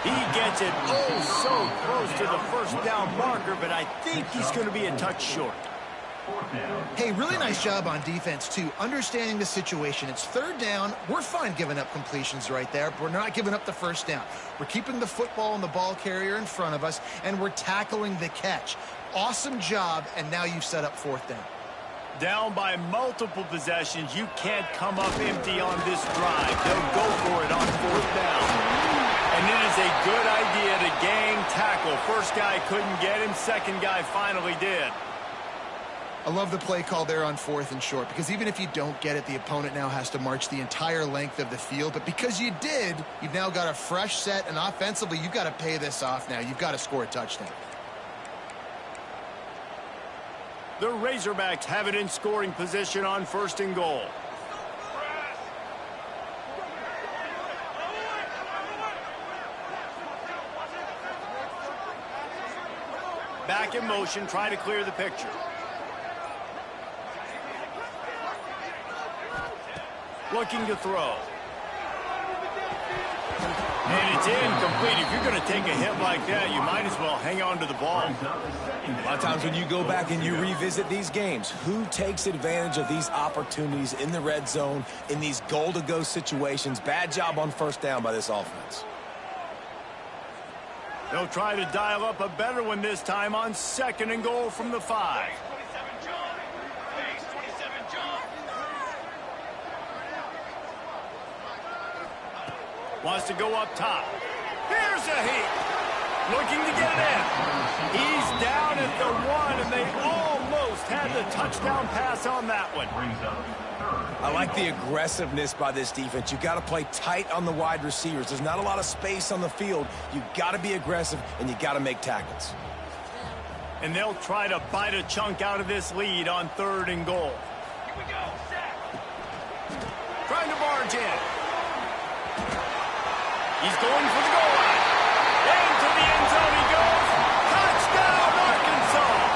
He gets it oh so close to the first down marker, but I think he's going to be a touch short. Hey, really nice job on defense, too, understanding the situation. It's third down. We're fine giving up completions right there, but we're not giving up the first down. We're keeping the football and the ball carrier in front of us, and we're tackling the catch. Awesome job, and now you've set up fourth down. Down by multiple possessions, you can't come up empty on this drive. They'll go for it on fourth down. And it is a good idea to gang tackle. First guy couldn't get him, second guy finally did. I love the play call there on fourth and short, because even if you don't get it, the opponent now has to march the entire length of the field. But because you did, you've now got a fresh set, and offensively, you've got to pay this off now. You've got to score a touchdown. The Razorbacks have it in scoring position on first and goal. Back in motion, trying to clear the picture. Looking to throw. And It's incomplete. If you're going to take a hit like that, you might as well hang on to the ball. A lot of times when you go back and you revisit these games, who takes advantage of these opportunities in the red zone, in these goal-to-go situations? Bad job on first down by this offense. They'll try to dial up a better one this time on 2nd and goal from the 5. Wants to go up top. Here's a heat. Looking to get it in. He's down at the 1, and they almost had the touchdown pass on that one. I like the aggressiveness by this defense. You got to play tight on the wide receivers. There's not a lot of space on the field. You got to be aggressive, and you got to make tackles. And they'll try to bite a chunk out of this lead on 3rd and goal. Here we go, sack. Trying to barge in. He's going for the goal line. Into the end zone he goes. Touchdown, Arkansas!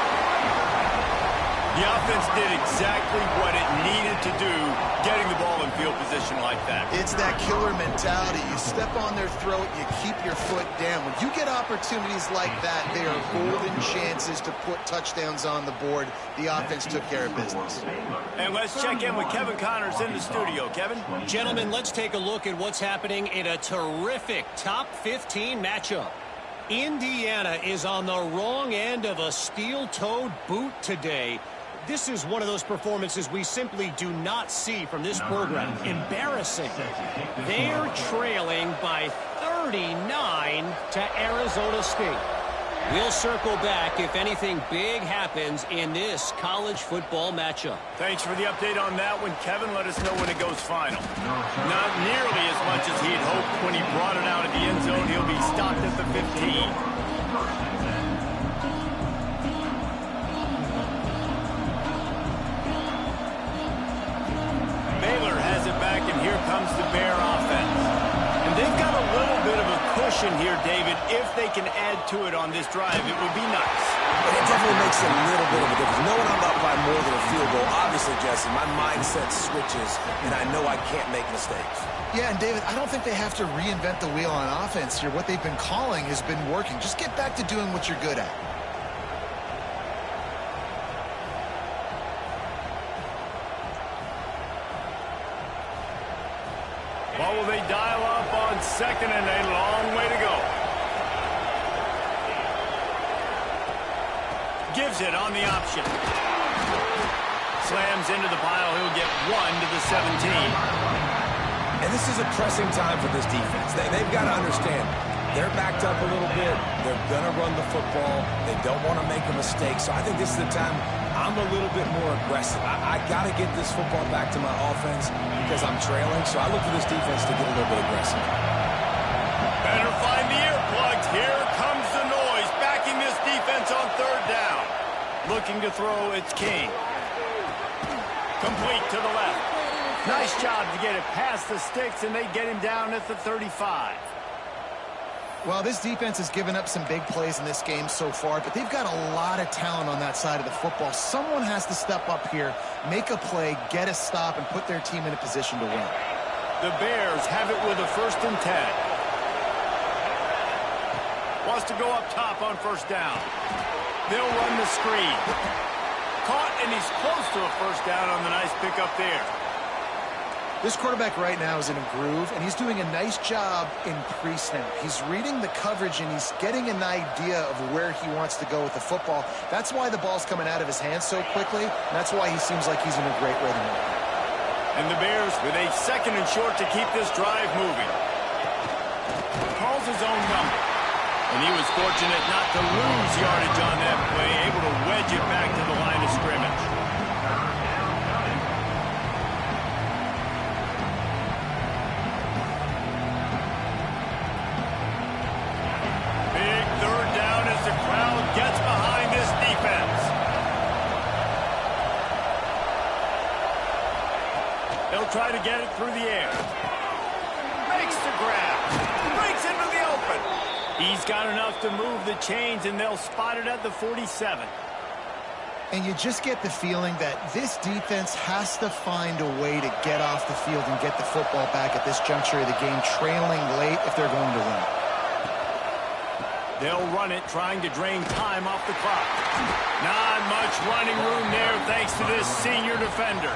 The offense did exactly what it needed to do, getting the ball in field position like that. It's that killer mentality. You step on their throat, you keep your foot down. When you get opportunities like that, they are golden chances to put touchdowns on the board. The offense took care of business. And let's check in with Kevin Connors in the studio. Kevin? Gentlemen, let's take a look at what's happening in a terrific top 15 matchup. Indiana is on the wrong end of a steel-toed boot today. This is one of those performances we simply do not see from this program. Embarrassing. They're trailing by 39 to Arizona State. We'll circle back if anything big happens in this college football matchup. Thanks for the update on that one, Kevin. Let us know when it goes final. Not nearly as much as he'd hoped when he brought it out of the end zone. He'll be stopped at the 15. Baylor has it back, and here comes the Bear offense. And they've got a little bit of a cushion here, David. If they can add to it on this drive, it would be nice. It definitely makes a little bit of a difference. Knowing I'm up by more than a field goal, obviously, Jesse, my mindset switches, and I know I can't make mistakes. Yeah, and David, I don't think they have to reinvent the wheel on offense here. What they've been calling has been working. Just get back to doing what you're good at. What will they dial up on 2nd and a long way to go? Gives it on the option. Slams into the pile. He'll get 1 to the 17. And this is a pressing time for this defense. They've got to understand, they're backed up a little bit. They're going to run the football. They don't want to make a mistake. So I think this is the time I'm a little bit more aggressive. I got to get this football back to my offense because I'm trailing. So I look for this defense to get a little bit aggressive. Better find the earplugs. Here comes the noise. Backing this defense on 3rd down. Looking to throw, it's King. Complete to the left. Nice job to get it past the sticks, and they get him down at the 35. Well, this defense has given up some big plays in this game so far, but they've got a lot of talent on that side of the football. Someone has to step up here, make a play, get a stop, and put their team in a position to win. The Bears have it with a 1st and 10. Wants to go up top on 1st down. They'll run the screen. Caught, and he's close to a 1st down on the nice pickup there. This quarterback right now is in a groove, and he's doing a nice job in pre-snap. He's reading the coverage, and he's getting an idea of where he wants to go with the football. That's why the ball's coming out of his hands so quickly, and that's why he seems like he's in a great rhythm. And the Bears with a 2nd and short to keep this drive moving. Calls his own number. And he was fortunate not to lose yardage on that play, able to wedge it back to the line of scrimmage. Big 3rd down as the crowd gets behind this defense. They'll try to get it through the air. Makes the grab. Breaks into the open. He's got enough to move the chains, and they'll spot it at the 47. And you just get the feeling that this defense has to find a way to get off the field and get the football back at this juncture of the game, trailing late if they're going to win. They'll run it, trying to drain time off the clock. Not much running room there thanks to this senior defender.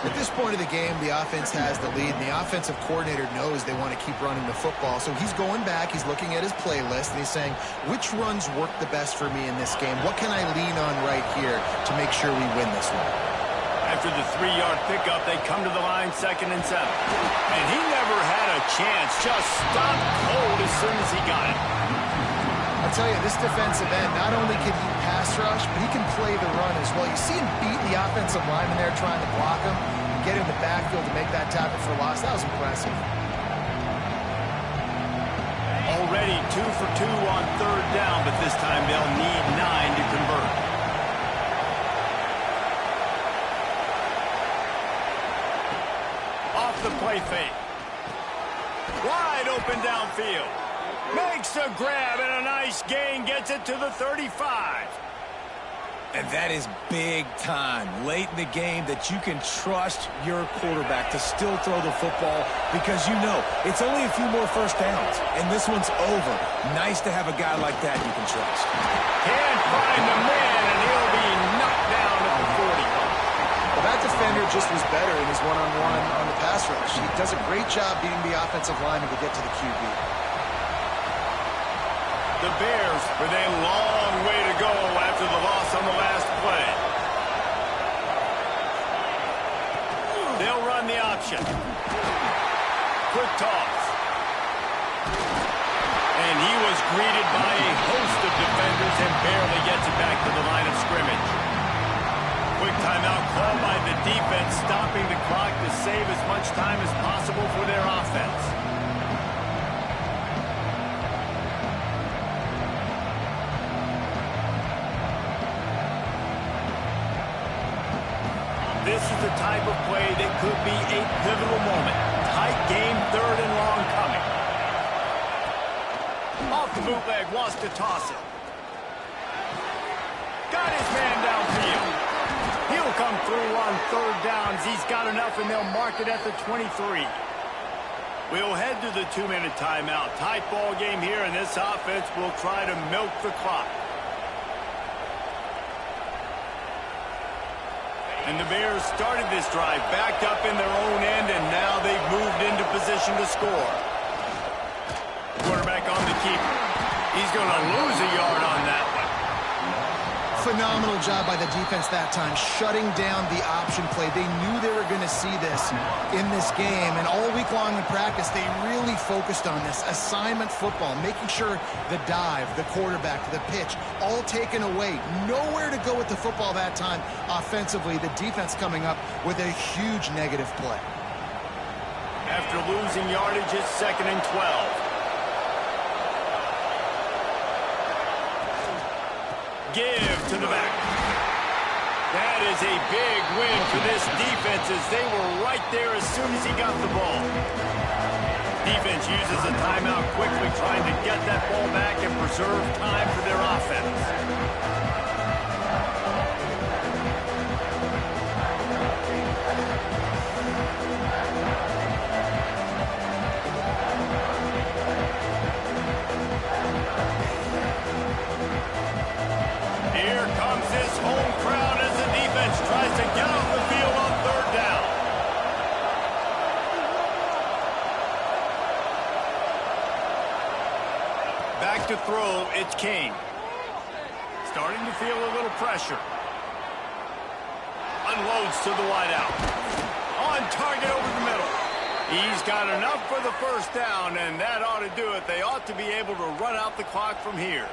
At this point of the game, the offense has the lead, and the offensive coordinator knows they want to keep running the football. So he's going back, he's looking at his playlist, and he's saying, which runs work the best for me in this game? What can I lean on right here to make sure we win this one? After the 3-yard pickup, they come to the line 2nd and 7. And he never had a chance, just stopped cold as soon as he got it. I'll tell you, this defensive end, not only can he pass rush, but he can play the run as well. You see him beat the offensive lineman there trying to block him and get in the backfield to make that tackle for loss. That was impressive. Already 2 for 2 on 3rd down, but this time they'll need 9 to convert. Off the play fake. Wide open downfield. Makes a grab and a nice gain, gets it to the 35. And that is big time late in the game that you can trust your quarterback to still throw the football because you know it's only a few more first downs, and this one's over. Nice to have a guy like that you can trust. Can't find the man, and he'll be knocked down at the 40. Well, that defender just was better in his one-on-one on the pass rush. He does a great job beating the offensive lineman to get to the QB. The Bears with a long way to go after the loss on the last play. They'll run the option. Quick toss. And he was greeted by a host of defenders and barely gets it back to the line of scrimmage. Quick timeout called by the defense, stopping the clock to save as much time as possible for their offense. This is the type of play that could be a pivotal moment. Tight game, 3rd and long coming. Off the bootleg, wants to toss it. Got his man downfield. He'll come through on 3rd downs. He's got enough, and they'll mark it at the 23. We'll head to the 2-minute timeout. Tight ball game here, and this offense will try to milk the clock. And the Bears started this drive backed up in their own end, and now they've moved into position to score. Quarterback on the keeper. He's going to lose a yard on that one. Phenomenal job by the defense that time, shutting down the option play. They knew they were going to see this in this game, and all week long in practice, they really focused on this assignment football, making sure the dive, the quarterback, the pitch, all taken away. Nowhere to go with the football that time offensively. The defense coming up with a huge negative play. After losing yardage, it's 2nd and 12. Give to the back. That is a big win for this defense as they were right there as soon as he got the ball. Defense uses a timeout quickly, trying to get that ball back and preserve time for their offense. Here comes this home crowd as the defense tries to get off the field on 3rd down. Back to throw, it's King. Starting to feel a little pressure. Unloads to the wideout. On target over the middle. He's got enough for the 1st down, and that ought to do it. They ought to be able to run out the clock from here.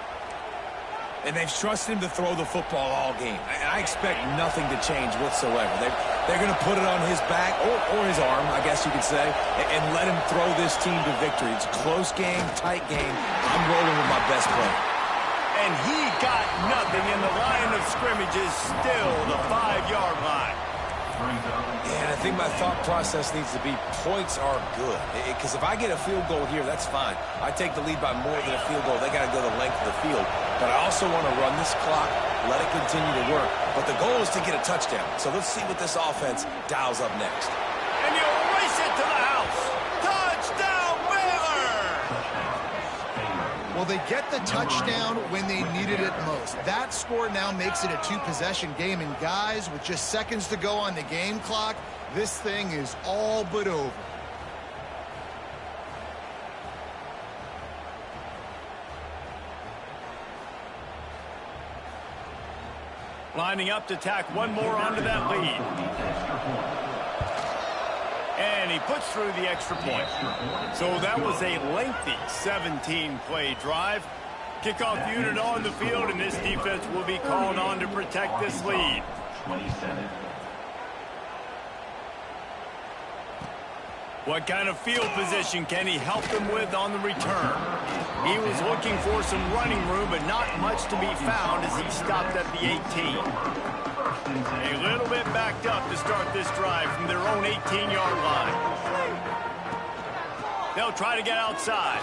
And they've trusted him to throw the football all game. And I expect nothing to change whatsoever. They're going to put it on his back, or his arm, I guess you could say, and let him throw this team to victory. It's a close game, tight game. I'm rolling with my best player. And he got nothing, and the line of scrimmage is still the 5-yard line. Yeah, I think my thought process needs to be points are good. Because if I get a field goal here, that's fine. I take the lead by more than a field goal. They got to go the length of the field. But I also want to run this clock, let it continue to work. But the goal is to get a touchdown. So let's see what this offense dials up next. And you'll race it to the house. Touchdown, Baylor! Well, they get the touchdown when they needed it most. That score now makes it a two-possession game. And guys, with just seconds to go on the game clock, this thing is all but over. Lining up to tack one more onto that lead. And he puts through the extra point. So that was a lengthy 17-play drive. Kickoff unit on the field, and this defense will be called on to protect this lead. 27. What kind of field position can he help them with on the return? He was looking for some running room, but not much to be found as he stopped at the 18. A little bit backed up to start this drive from their own 18-yard line. They'll try to get outside.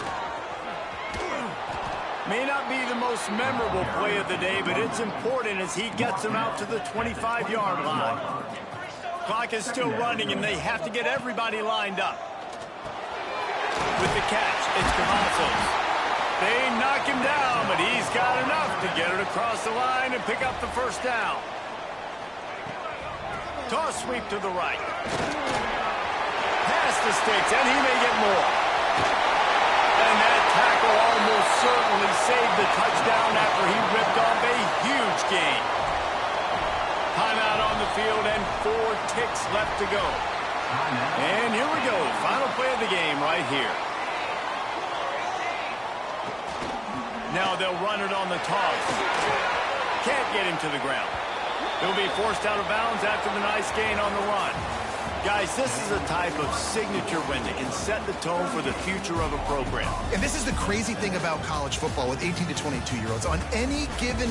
May not be the most memorable play of the day, but it's important as he gets them out to the 25-yard line. Clock is still running, and they have to get everybody lined up. With the catch, it's Cavazos. They knock him down, but he's got enough to get it across the line and pick up the first down. Toss sweep to the right. Pass the sticks, and he may get more. And that tackle almost certainly saved the touchdown after he ripped off a huge gain. Timeout on the field and 4 ticks left to go. And here we go. Final play of the game right here. Now they'll run it on the toss. Can't get him to the ground. He'll be forced out of bounds after the nice gain on the run. Guys, this is a type of signature win that can set the tone for the future of a program. And this is the crazy thing about college football with 18 to 22-year-olds. On any given